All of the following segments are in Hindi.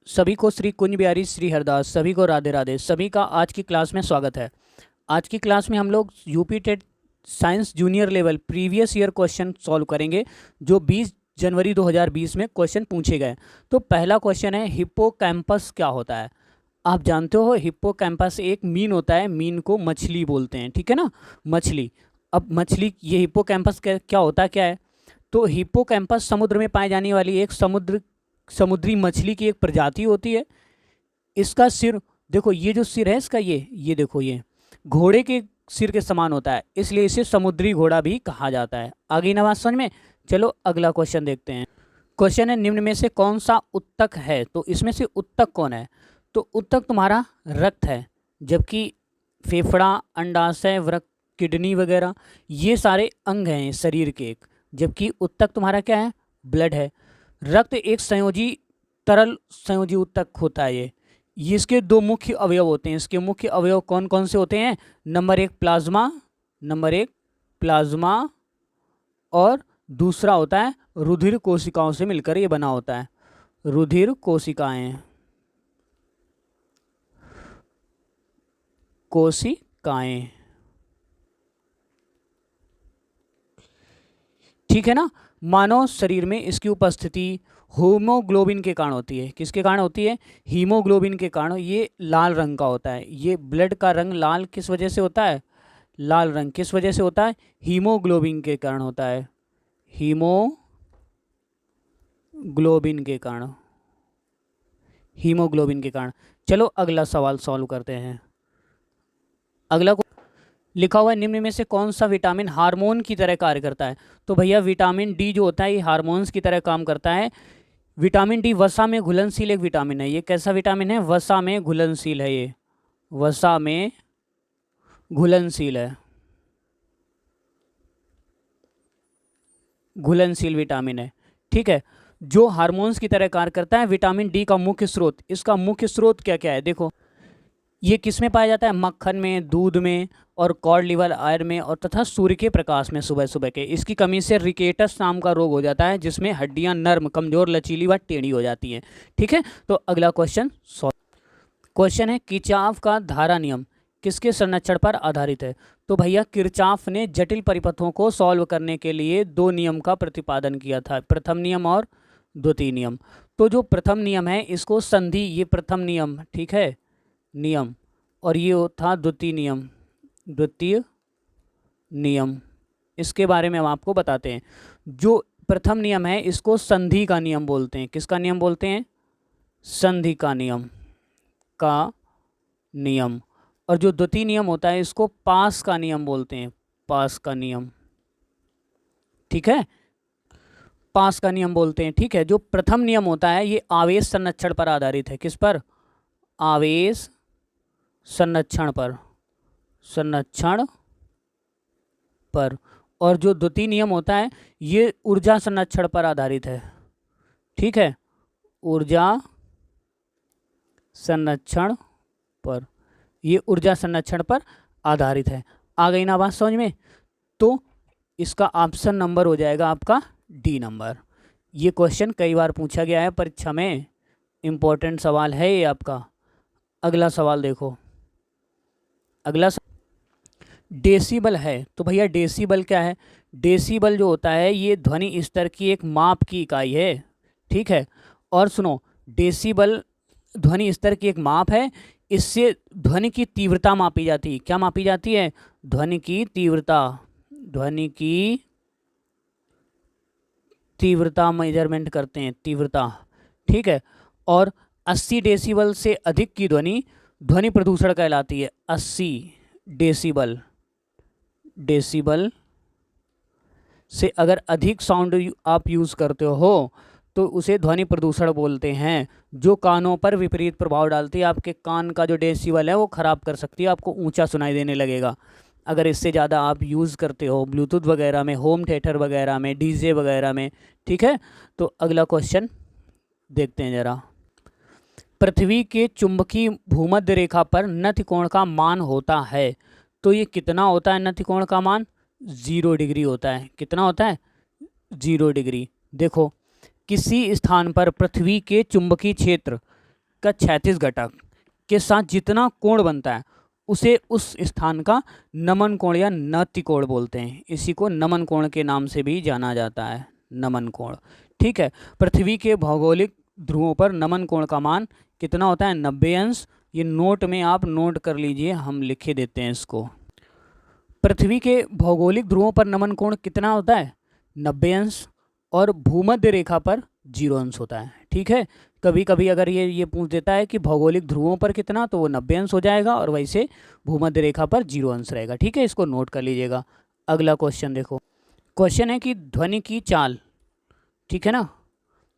सभी को श्री कुंज बिहारी श्री हरदास, सभी को राधे राधे। सभी का आज की क्लास में स्वागत है। आज की क्लास में हम लोग UP TET science junior level previous year question solve करेंगे जो 20 जनवरी 2020 में क्वेश्चन पूछे गए। तो पहला क्वेश्चन है, हिप्पोकैम्पस क्या होता है। आप जानते हो हिप्पोकैम्पस एक मीन होता है, मीन को मछली बोलते हैं, ठीक है ना, मछली। अब मछली, ये हिप्पोकैम्पस क्या होता है, क्या है। तो हिप्पोकैम्पस समुद्र में पाई जाने वाली एक समुद्री मछली की एक प्रजाति होती है। इसका सिर देखो, ये जो सिर है इसका, ये देखो, ये घोड़े के सिर के समान होता है, इसलिए इसे समुद्री घोड़ा भी कहा जाता है। आगे ना बात समझ में। चलो अगला क्वेश्चन देखते हैं। क्वेश्चन है, निम्न में से कौन सा उत्तक है। तो इसमें से उत्तक कौन है। तो उत्तक तुम्हारा रक्त है, जबकि फेफड़ा, अंडाशय, वृक्क, किडनी वगैरह ये सारे अंग हैं शरीर के एक, जबकि उत्तक तुम्हारा क्या है, ब्लड है। रक्त एक संयोजी तरल संयोजी उत्तक होता है। ये इसके दो मुख्य अवयव होते हैं। इसके मुख्य अवयव कौन कौन से होते हैं। नंबर एक प्लाज्मा और दूसरा होता है रुधिर कोशिकाओं से मिलकर ये बना होता है, रुधिर कोशिकाएं। ठीक है ना। मानव शरीर में इसकी उपस्थिति हीमोग्लोबिन के कारण होती है। किसके कारण होती है, हीमोग्लोबिन के कारण। ये लाल रंग का होता है। ये ब्लड का रंग लाल किस वजह से होता है, लाल रंग किस वजह से होता है, हीमोग्लोबिन के कारण होता है, हीमोग्लोबिन के कारण। चलो अगला सवाल सॉल्व करते हैं। अगला लिखा हुआ है, निम्न में से कौन सा विटामिन हार्मोन की तरह कार्य करता है। तो भैया विटामिन डी जो होता है ये हार्मोन्स की तरह काम करता है। विटामिन डी वसा में घुलनशील एक विटामिन है। ये कैसा विटामिन है, वसा में घुलनशील है। ये वसा में घुलनशील है, घुलनशील विटामिन है, ठीक है, जो हार्मोन्स की तरह कार्य करता है। विटामिन डी का मुख्य स्रोत, इसका मुख्य स्रोत क्या क्या है देखो। ये किस में पाया जाता है, मक्खन में, दूध में और कॉड लिवर आयर में, और तथा सूर्य के प्रकाश में सुबह सुबह के। इसकी कमी से रिकेटस नाम का रोग हो जाता है, जिसमें हड्डियां नर्म, कमजोर, लचीली व टेढ़ी हो जाती हैं। ठीक है, तो अगला क्वेश्चन है, किरचॉफ का धारा नियम किसके संरक्षण पर आधारित है। तो भैया किरचॉफ ने जटिल परिपथों को सॉल्व करने के लिए दो नियम का प्रतिपादन किया था, प्रथम नियम और द्वितीय नियम। तो जो प्रथम नियम है इसको संधि, ये प्रथम नियम, ठीक है, नियम, और ये था द्वितीय नियम। इसके बारे में हम आपको बताते हैं। जो प्रथम नियम है इसको संधि का नियम बोलते हैं। किसका नियम बोलते हैं, संधि का नियम। और जो द्वितीय नियम होता है इसको पास का नियम बोलते हैं, पास का नियम, ठीक है, पास का नियम बोलते हैं। ठीक है, जो प्रथम नियम होता है ये आवेश संरक्षण पर आधारित है। किस पर, आवेश संरक्षण पर। और जो द्वितीय नियम होता है ये ऊर्जा संरक्षण पर आधारित है। ठीक है, ऊर्जा संरक्षण पर, ये ऊर्जा संरक्षण पर आधारित है। आ गई ना बात समझ में। तो इसका ऑप्शन नंबर हो जाएगा आपका डी नंबर। ये क्वेश्चन कई बार पूछा गया है परीक्षा में, इंपॉर्टेंट सवाल है ये आपका। अगला सवाल देखो, अगला डेसिबल है। तो भैया डेसिबल क्या है, डेसिबल जो होता है ये ध्वनि स्तर की एक माप की इकाई है। ठीक है, और सुनो, डेसिबल ध्वनि स्तर की एक माप है। इससे ध्वनि की तीव्रता मापी जाती है। क्या मापी जाती है, ध्वनि की तीव्रता मेजरमेंट करते हैं, तीव्रता। ठीक है, और 80 डेसिबल से अधिक की ध्वनि प्रदूषण कहलाती है। 80 डेसिबल से अगर अधिक साउंड आप यूज़ करते हो तो उसे ध्वनि प्रदूषण बोलते हैं, जो कानों पर विपरीत प्रभाव डालती है। आपके कान का जो डेसिबल है वो ख़राब कर सकती है, आपको ऊंचा सुनाई देने लगेगा अगर इससे ज़्यादा आप यूज़ करते हो ब्लूटूथ वगैरह में, होम थिएटर वगैरह में, डीजे वगैरह में। ठीक है, तो अगला क्वेश्चन देखते हैं ज़रा। पृथ्वी के चुंबकीय भूमध्य रेखा पर नति कोण का मान होता है। तो ये कितना होता है नति कोण का मान, 0 डिग्री होता है। कितना होता है, 0 डिग्री। देखो किसी स्थान पर पृथ्वी के चुंबकीय क्षेत्र का क्षैतिज घटक के साथ जितना कोण बनता है उसे उस स्थान का नमन कोण या नत्य कोण बोलते हैं। इसी को नमन कोण के नाम से भी जाना जाता है, नमन कोण। ठीक है, पृथ्वी के भौगोलिक ध्रुवों पर नमन कोण का मान कितना होता है? 90 अंश। ये नोट में आप नोट कर लीजिए, हम लिखे देते हैं इसको। पृथ्वी के भौगोलिक ध्रुवों पर नमन कोण कितना होता है? 90 अंश। और भूमध्य रेखा पर 0 अंश होता है। ठीक है, कभी कभी अगर ये पूछ देता है कि भौगोलिक ध्रुवों पर कितना, तो वो 90 अंश हो जाएगा, और वैसे भूमध्य रेखा पर 0 अंश रहेगा। ठीक है, इसको नोट कर लीजिएगा। अगला क्वेश्चन देखो। क्वेश्चन है कि ध्वनि की चाल, ठीक है ना,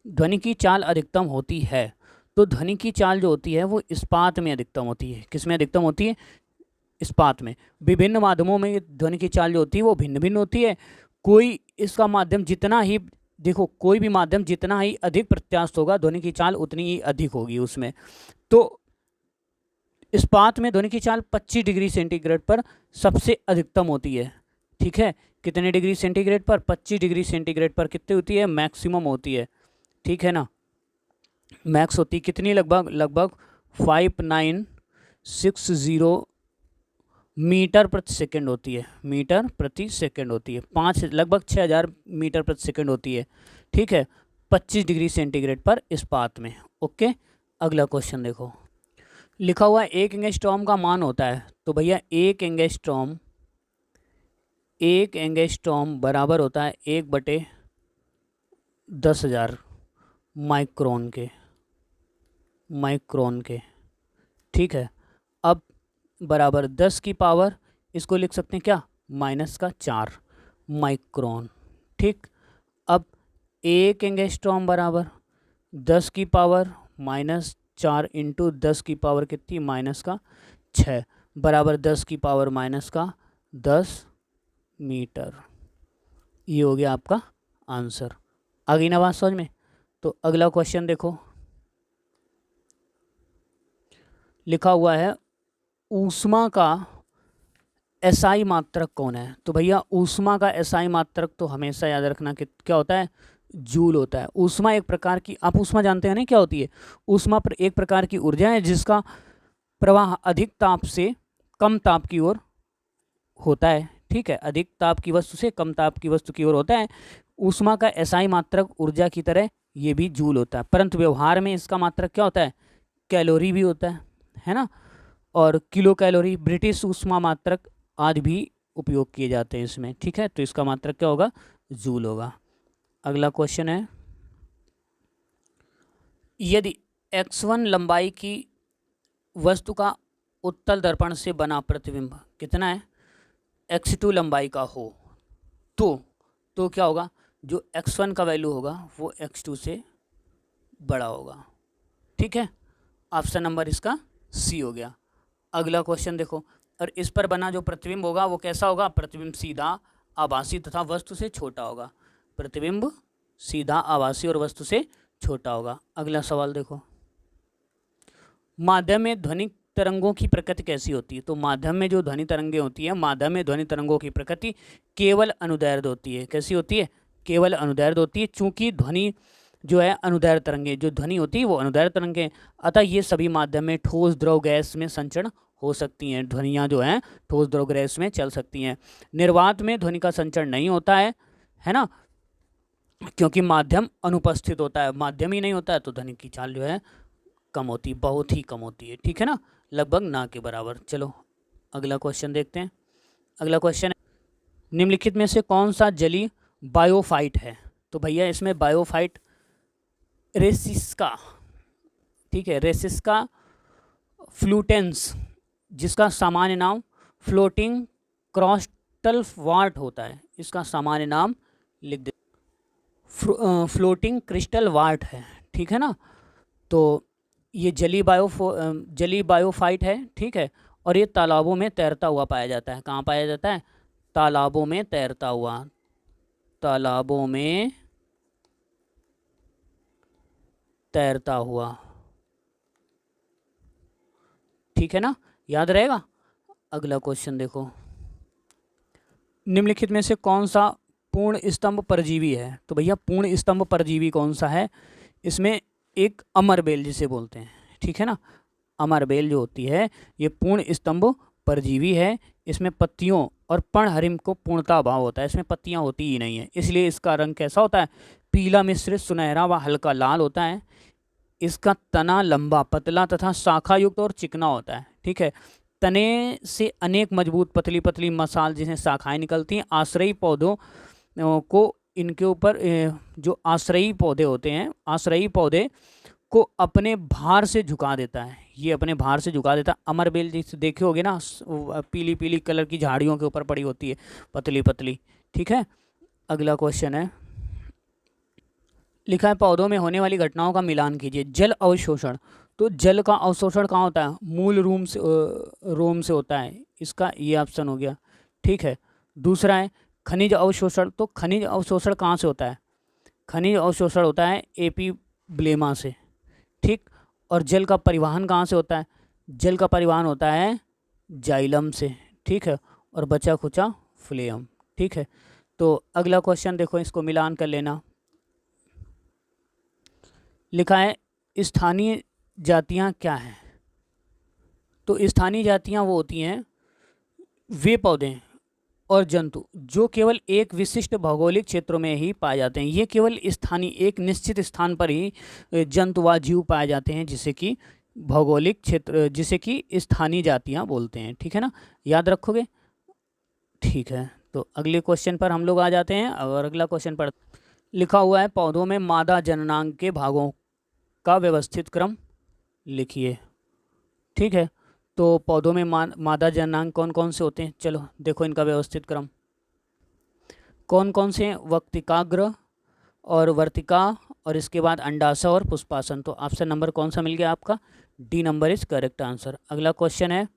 ध्वनि की चाल अधिकतम होती है। तो ध्वनि की चाल जो होती है वो इस्पात में अधिकतम होती है। किस में अधिकतम होती है? इस्पात में। विभिन्न माध्यमों में ध्वनि की चाल जो होती है वो भिन्न भिन्न होती है। कोई इसका माध्यम जितना ही, देखो, कोई भी माध्यम जितना ही अधिक प्रत्यास्थ होगा, ध्वनि की चाल उतनी ही अधिक होगी उसमें। तो इस्पात में ध्वनि की चाल 25 डिग्री सेंटीग्रेड पर सबसे अधिकतम होती है। ठीक है, कितने डिग्री सेंटीग्रेड पर? 25 डिग्री सेंटीग्रेड पर कितनी होती है? मैक्सिमम होती है। ठीक है ना, मैक्स होती कितनी? लगभग 5960 मीटर प्रति सेकंड होती है। मीटर प्रति सेकंड होती है, लगभग 6000 मीटर प्रति सेकंड होती है। ठीक है, 25 डिग्री सेंटीग्रेड पर इस्पात में। ओके, अगला क्वेश्चन देखो। लिखा हुआ 1 एंगस्ट्रॉम का मान होता है। तो भैया 1 एंगस्ट्रॉम बराबर होता है 1/10,000 माइक्रोन के। ठीक है, अब बराबर 10 की पावर, इसको लिख सकते हैं क्या? -4 माइक्रोन। ठीक, अब 1 एंगस्ट्रॉम बराबर 10 की पावर -4 इंटू 10 की पावर कितनी? -6 बराबर 10 की पावर -10 मीटर। ये हो गया आपका आंसर। आ गई ना बात समझ में? तो अगला क्वेश्चन देखो। लिखा हुआ है ऊष्मा का एसआई मात्रक कौन है? तो भैया ऊष्मा का एसआई मात्रक तो हमेशा याद रखना कि क्या होता है? जूल होता है। ऊष्मा एक प्रकार की, आप ऊष्मा जानते हैं ना क्या होती है? ऊष्मा पर एक प्रकार की ऊर्जा है जिसका प्रवाह अधिक ताप से कम ताप की ओर होता है। ठीक है, अधिक ताप की वस्तु से कम ताप की वस्तु की ओर होता है। ऊष्मा का एसआई मात्रक ऊर्जा की तरह ये भी जूल होता है, परंतु व्यवहार में इसका मात्रक क्या होता है? कैलोरी भी होता है ना, और किलो कैलोरी, ब्रिटिश ऊष्मा मात्रक आज भी उपयोग किए जाते हैं इसमें। ठीक है, तो इसका मात्रक क्या होगा? जूल होगा। अगला क्वेश्चन है, यदि x1 लंबाई की वस्तु का उत्तल दर्पण से बना प्रतिबिंब कितना है? x2 लंबाई का हो तो क्या होगा? जो x1 का वैल्यू होगा वो x2 से बड़ा होगा। ठीक है, ऑप्शन नंबर इसका सी हो गया। अगला क्वेश्चन देखो। और इस पर बना जो प्रतिबिंब होगा वो कैसा होगा? प्रतिबिंब सीधा, आभासी तथा वस्तु से छोटा होगा। प्रतिबिंब सीधा, आभासी और वस्तु से छोटा होगा। अगला सवाल देखो। माध्यम में ध्वनि तरंगों की प्रकृति कैसी होती है? तो माध्यम में जो ध्वनि तरंगें होती है, माध्यम में ध्वनि तरंगों की प्रकृति केवल अनुदैर्ध्य होती है। कैसी होती है? केवल अनुदैर्ध्य होती है। चूंकि ध्वनि जो है अनुदैर्ध्य तरंगें, जो ध्वनि होती है वो अनुदैर्ध्य तरंगें, अतः ये सभी माध्यम में ठोस, द्रव, गैस में संचरण हो सकती हैं। ध्वनियाँ जो हैं ठोस, द्रव, गैस में चल सकती हैं। निर्वात में ध्वनि का संचरण नहीं होता है ना, क्योंकि माध्यम अनुपस्थित होता है। माध्यम ही नहीं होता है तो ध्वनि की चाल जो है कम होती है, बहुत ही कम होती है। ठीक है ना, लगभग ना के बराबर। चलो अगला क्वेश्चन देखते हैं। अगला क्वेश्चन है, निम्नलिखित में से कौन सा जलीय बायोफाइट है? तो भैया इसमें बायोफाइट रेसिस्का, ठीक है, रेसिस्का फ्लूटेंस, जिसका सामान्य नाम फ्लोटिंग क्रॉस्टल वार्ट होता है। इसका सामान्य नाम लिख दे, फ्लोटिंग क्रिस्टल वार्ट है। ठीक है ना, तो ये जलीय बायोफाइट है। ठीक है, और ये तालाबों में तैरता हुआ पाया जाता है। कहाँ पाया जाता है? तालाबों में तैरता हुआ, तालाबों में तैरता हुआ। ठीक है ना, याद रहेगा। अगला क्वेश्चन देखो। निम्नलिखित में से कौन सा पूर्ण स्तंभ परजीवी है? तो भैया पूर्ण स्तंभ परजीवी कौन सा है? इसमें एक अमरबेल जिसे बोलते हैं। ठीक है ना। अमरबेल जो होती है ये पूर्ण स्तंभ परजीवी है, इसमें पत्तियों और पर्णहरिम को पूर्णता अभाव होता है, इसमें पत्तियां होती ही नहीं है, इसलिए इसका रंग कैसा होता है, पीला मिश्रित सुनहरा व हल्का लाल होता है। इसका तना लंबा पतला तथा शाखा युक्त और चिकना होता है, ठीक है। तने से अनेक मजबूत पतली पतली मसाल जिसमें शाखाएं निकलती हैं। आश्रयी पौधों को इनके ऊपर जो आश्रयी पौधे होते हैं, आश्रयी पौधे को अपने भार से झुका देता है, ये अपने भार से झुका देता है। अमरबेल जिसे देखे होगे ना, पीली पीली कलर की झाड़ियों के ऊपर पड़ी होती है, पतली पतली, ठीक है। अगला क्वेश्चन है, लिखा है पौधों में होने वाली घटनाओं का मिलान कीजिए। जल अवशोषण, तो जल का अवशोषण कहाँ होता है, मूल रोम से होता है, इसका ये ऑप्शन हो गया, ठीक है। दूसरा है खनिज अवशोषण, तो खनिज अवशोषण कहाँ से होता है, खनिज अवशोषण होता है एपीब्लेमा से, ठीक। और जल का परिवहन कहाँ से होता है, जल का परिवहन होता है जाइलम से, ठीक है। और बचा खुचा फ्लेयम, ठीक है। तो अगला क्वेश्चन देखो, इसको मिलान कर लेना। लिखा है स्थानीय जातियां क्या हैं, तो स्थानीय जातियां वो होती हैं वे पौधे और जंतु जो केवल एक विशिष्ट भौगोलिक क्षेत्रों में ही पाए जाते हैं। ये केवल स्थानीय एक निश्चित स्थान पर ही जंतु व जीव पाए जाते हैं, जिसे कि भौगोलिक क्षेत्र, जिसे कि स्थानीय जातियां बोलते हैं, ठीक है ना, याद रखोगे, ठीक है। तो अगले क्वेश्चन पर हम लोग आ जाते हैं, और अगला क्वेश्चन पर लिखा हुआ है पौधों में मादा जननांग के भागों का व्यवस्थित क्रम लिखिए, ठीक है। तो पौधों में मादा जननांग कौन कौन से होते हैं, चलो देखो इनका व्यवस्थित क्रम कौन कौन से हैं, वक्तिकाग्र और वर्तिका, और इसके बाद अंडाशय और पुष्पासन। तो ऑप्शन नंबर कौन सा मिल गया आपका, D number is correct answer. अगला क्वेश्चन है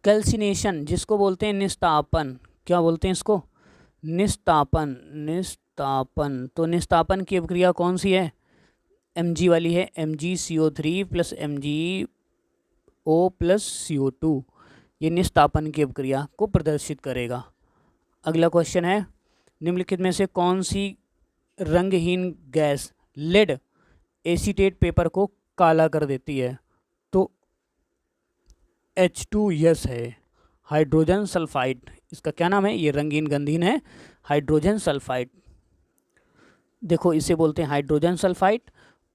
कैल्सिनेशन, जिसको बोलते हैं निस्तापन, क्या बोलते हैं इसको, निस्तापन, निस्तापन। तो निस्तापन की अभिक्रिया कौन सी है, Mg वाली है, MgCO3 plus MgO plus CO2, ये निस्तापन की अभिक्रिया को प्रदर्शित करेगा। अगला क्वेश्चन है निम्नलिखित में से कौन सी रंगहीन गैस लेड एसीटेट पेपर को काला कर देती है, तो H2 है, हाइड्रोजन सल्फाइड, इसका क्या नाम है, ये रंगीन गंधीन है हाइड्रोजन सल्फाइड। देखो इसे बोलते हैं हाइड्रोजन सल्फाइड,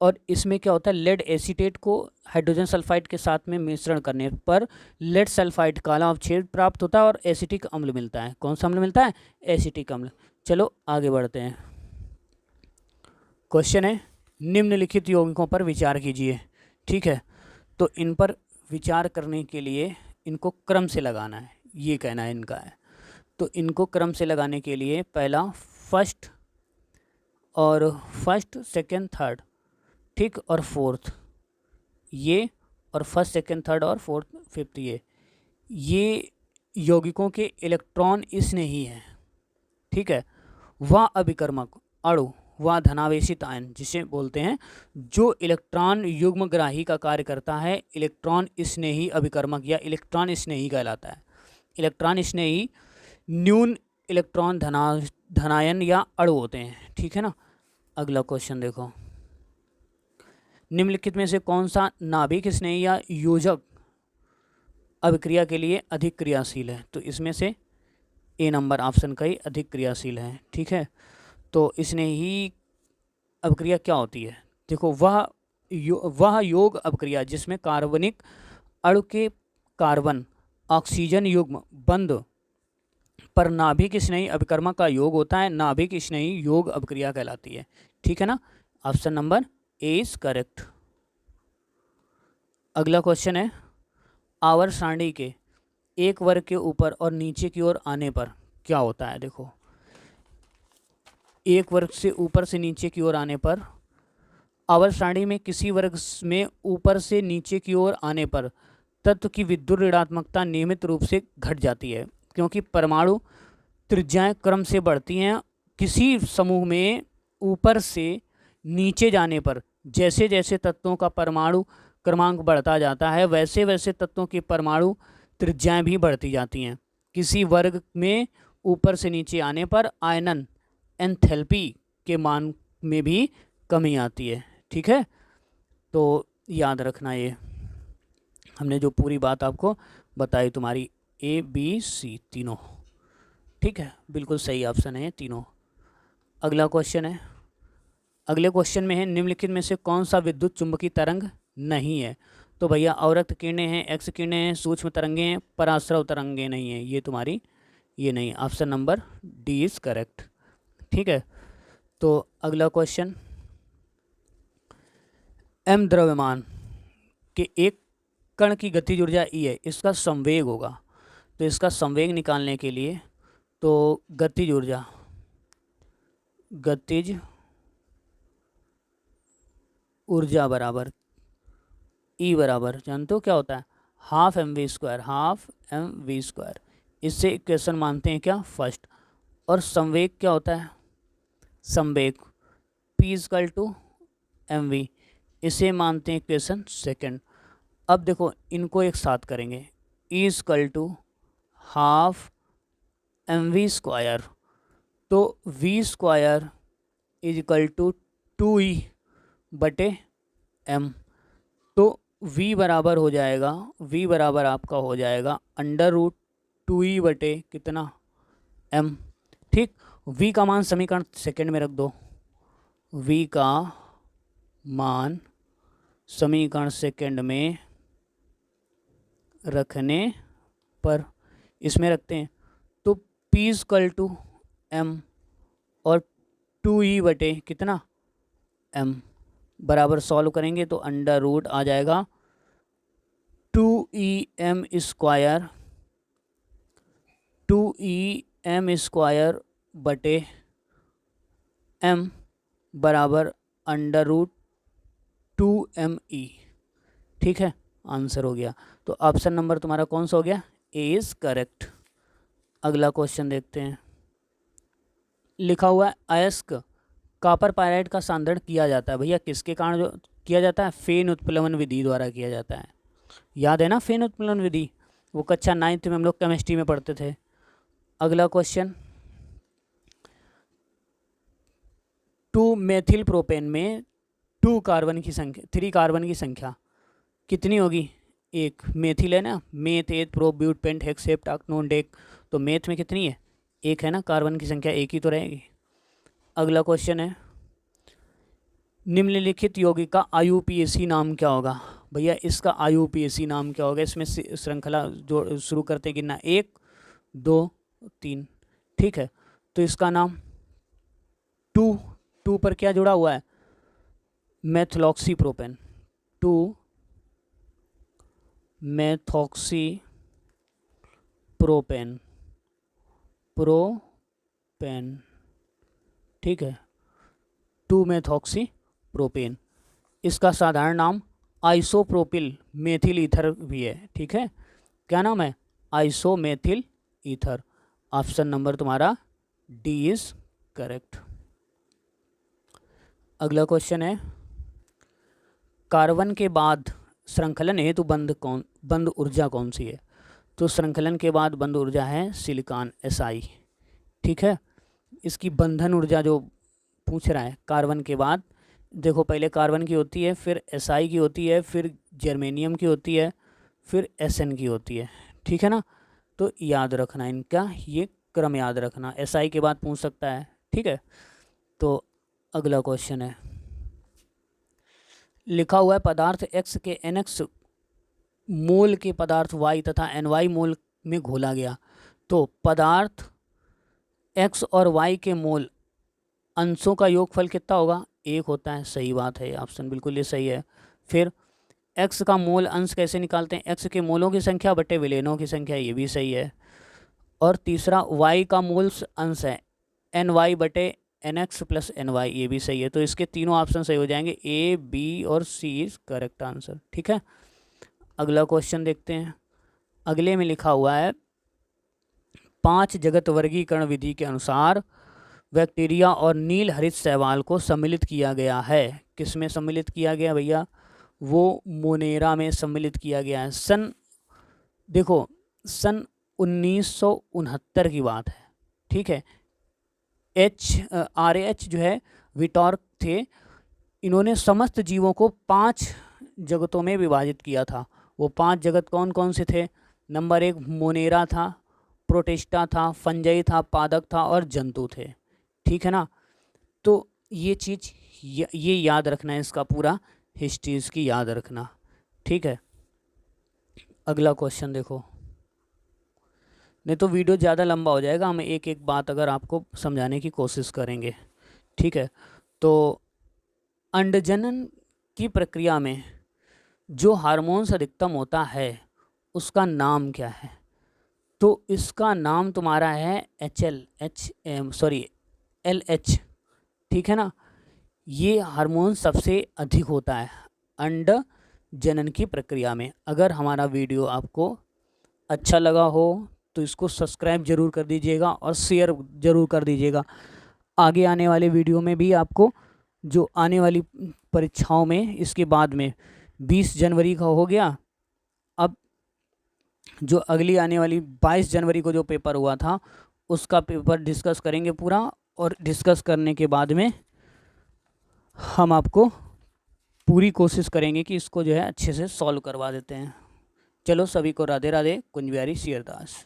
और इसमें क्या होता है, लेड एसीटेट को हाइड्रोजन सल्फाइड के साथ में मिश्रण करने पर लेड सल्फाइड काला अवक्षेप प्राप्त होता है और एसिटिक अम्ल मिलता है। कौन सा अम्ल मिलता है, एसिटिक अम्ल। चलो आगे बढ़ते हैं। क्वेश्चन है निम्नलिखित यौगिकों पर विचार कीजिए, ठीक है। तो इन पर विचार करने के लिए इनको क्रम से लगाना है, ये कहना है इनका है। तो इनको क्रम से लगाने के लिए पहला फर्स्ट सेकंड थर्ड, ठीक, और फोर्थ ये, और फर्स्ट सेकंड थर्ड और फोर्थ फिफ्थ ये यौगिकों के इलेक्ट्रॉन स्नेही हैं, ठीक है। वह अभिकर्मक अणु व धनावेशित आयन जिसे बोलते हैं जो इलेक्ट्रॉन युग्मग्राही का कार्य करता है, इलेक्ट्रॉन स्नेही अभिकर्मक या इलेक्ट्रॉन स्नेही कहलाता है। इलेक्ट्रॉन स्नेही न्यून इलेक्ट्रॉन धनायन या अणु होते हैं, ठीक है ना। अगला क्वेश्चन देखो, निम्नलिखित में से कौन सा नाभिक स्नेही या योजक अभिक्रिया के लिए अधिक क्रियाशील है, तो इसमें से ए नंबर ऑप्शन का ही अधिक क्रियाशील है, ठीक है। तो स्नेही अभिक्रिया क्या होती है, देखो वह योग अभिक्रिया जिसमें कार्बनिक अणु के कार्बन ऑक्सीजन युग्म बंध पर नाभिक स्नेही अभिकर्मक का योग होता है, नाभिक स्नेही योग अभिक्रिया कहलाती है, ठीक है ना। Option number A is correct. अगला क्वेश्चन है आवर्त सारणी के एक वर्ग के ऊपर और नीचे की ओर आने पर क्या होता है। देखो एक वर्ग से ऊपर से नीचे की ओर आने पर, आवर्त सारणी में किसी वर्ग में ऊपर से नीचे की ओर आने पर तत्व की विद्युत ऋणात्मकता नियमित रूप से घट जाती है, क्योंकि परमाणु त्रिज्याएं क्रम से बढ़ती हैं। किसी समूह में ऊपर से नीचे जाने पर जैसे जैसे तत्वों का परमाणु क्रमांक बढ़ता जाता है, वैसे वैसे तत्वों की परमाणु त्रिज्याएं भी बढ़ती जाती हैं। किसी वर्ग में ऊपर से नीचे आने पर आयनन एंथैल्पी के मान में भी कमी आती है, ठीक है। तो याद रखना, ये हमने जो पूरी बात आपको बताई तुम्हारी A B C तीनों, ठीक है, बिल्कुल सही ऑप्शन है तीनों। अगला क्वेश्चन है, अगले क्वेश्चन में है निम्नलिखित में से कौन सा विद्युत चुंबकीय तरंग नहीं है। तो भैया अवरक्त किरणें हैं, एक्स किरणें हैं, सूक्ष्म तरंगे हैं, पराश्रव तरंगे नहीं हैं, ये तुम्हारी ये नहीं, option number D is correct, ठीक है। तो अगला क्वेश्चन, एम द्रव्यमान के एक कण की गतिज ऊर्जा ई है, इसका संवेग होगा, तो इसका संवेग निकालने के लिए तो गतिज ऊर्जा, गतिज ऊर्जा बराबर ई बराबर जानते हो क्या होता है, half M V square, half M V square. इससे इक्वेशन मानते हैं क्या, फर्स्ट। और संवेग क्या होता है, संवेग P equal to M V, इसे मानते हैं इक्वेशन सेकंड। अब देखो इनको एक साथ करेंगे, E equal to half M V square, तो V square is equal to 2E बटे M, तो V बराबर हो जाएगा, V बराबर आपका हो जाएगा अंडर रूट 2E बटे कितना M, ठीक। V का मान समीकरण सेकंड में रख दो, V का मान समीकरण सेकंड में रखने पर इसमें रखते हैं, तो P इक्वल टू M और 2E बटे कितना M बराबर सॉल्व करेंगे तो अंडर रूट आ जाएगा 2EM स्क्वायर, 2EM स्क्वायर बटे M बराबर अंडर रूट 2ME, ठीक है, आंसर हो गया। तो ऑप्शन नंबर तुम्हारा कौन सा हो गया, ए इज करेक्ट। अगला क्वेश्चन देखते हैं, लिखा हुआ है अयस्क कॉपर पायराइड का सांद्रण किया जाता है, भैया किसके कारण जो किया जाता है, फेन उत्प्लवन विधि द्वारा किया जाता है, याद है ना फेन उत्प्लवन विधि, वो कक्षा 9th में हम लोग केमिस्ट्री में पढ़ते थे। अगला क्वेश्चन, 2 मेथिल प्रोपेन में 2 कार्बन की संख्या, 3 कार्बन की संख्या कितनी होगी, एक मेथिल है ना, मेथ एथ प्रो ब्यूट पेंट हेक्स सेप्ट ऑक्टोन डेक, तो मेथ में कितनी है, एक है ना, कार्बन की संख्या एक ही तो रहेगी। अगला क्वेश्चन है, निम्नलिखित यौगिक का IUPAC नाम क्या होगा, भैया इसका IUPAC नाम क्या होगा, इसमें श्रृंखला जो शुरू करते हैं कितना, 1 2 3, ठीक है। तो इसका नाम 2 पर क्या जुड़ा हुआ है, मेथलॉक्सी प्रोपेन, 2 मेथॉक्सी प्रोपेन, प्रोपेन, ठीक है, 2 मेथॉक्सी प्रोपेन। इसका साधारण नाम आइसोप्रोपिल मेथिल ईथर भी है, ठीक है, क्या नाम है, आइसोमेथिल ईथर। ऑप्शन नंबर तुम्हारा डी इज करेक्ट। अगला क्वेश्चन है, कार्बन के बाद श्रृंखलन हेतु बंद ऊर्जा कौन सी है, तो श्रृंखलन के बाद बंद ऊर्जा है सिलिकॉन Si, ठीक है। इसकी बंधन ऊर्जा जो पूछ रहा है कार्बन के बाद, देखो पहले कार्बन की होती है, फिर Si की होती है, फिर जर्मेनियम की होती है, फिर Sn की होती है, ठीक है ना। तो याद रखना इनका ये क्रम याद रखना, Si के बाद पूछ सकता है, ठीक है। तो अगला क्वेश्चन है, लिखा हुआ है पदार्थ X के NX मोल के पदार्थ Y तथा NY मोल में घोला गया, तो पदार्थ X और Y के मोल अंशों का योगफल कितना होगा, 1 होता है, सही बात है, ऑप्शन बिल्कुल ये सही है। फिर X का मोल अंश कैसे निकालते हैं, X के मोलों की संख्या बटे विलेनों की संख्या, ये भी सही है। और तीसरा Y का मोल अंश है NY बटे NX प्लस NY, ये भी सही है। तो इसके तीनों ऑप्शन सही हो जाएंगे, A B और C इज करेक्ट आंसर, ठीक है। अगला क्वेश्चन देखते हैं, अगले में लिखा हुआ है 5 जगत वर्गीकरण विधि के अनुसार बैक्टीरिया और नील हरित शैवाल को सम्मिलित किया गया है, किसमें सम्मिलित किया गया भैया, वो मोनेरा में सम्मिलित किया गया है। देखो सन 1969 की बात है, ठीक है। RH जो है विटॉर्क थे, इन्होंने समस्त जीवों को 5 जगतों में विभाजित किया था। वो 5 जगत कौन कौन से थे? नंबर 1 मोनेरा था, प्रोटिस्टा था, फंजाई था, पादप था और जंतु थे। ठीक है ना? तो ये चीज़ ये याद रखना है, इसका पूरा हिस्ट्री इसकी याद रखना। ठीक है, अगला क्वेश्चन देखो, नहीं तो वीडियो ज़्यादा लंबा हो जाएगा, हम एक एक बात अगर आपको समझाने की कोशिश करेंगे। ठीक है, तो अंडजनन की प्रक्रिया में जो हार्मोन्स अधिकतम होता है उसका नाम क्या है? तो इसका नाम तुम्हारा है LH। ठीक है ना? ये हार्मोन सबसे अधिक होता है अंड जनन की प्रक्रिया में। अगर हमारा वीडियो आपको अच्छा लगा हो तो इसको सब्सक्राइब जरूर कर दीजिएगा और शेयर जरूर कर दीजिएगा। आगे आने वाले वीडियो में भी आपको जो आने वाली परीक्षाओं में इसके बाद में 20 जनवरी का हो गया, अब जो अगली आने वाली 22 जनवरी को जो पेपर हुआ था उसका पेपर डिस्कस करेंगे पूरा, और डिस्कस करने के बाद में हम आपको पूरी कोशिश करेंगे कि इसको जो है अच्छे से सॉल्व करवा देते हैं। चलो, सभी को राधे राधे। कुंज बिहारी सी अरदास।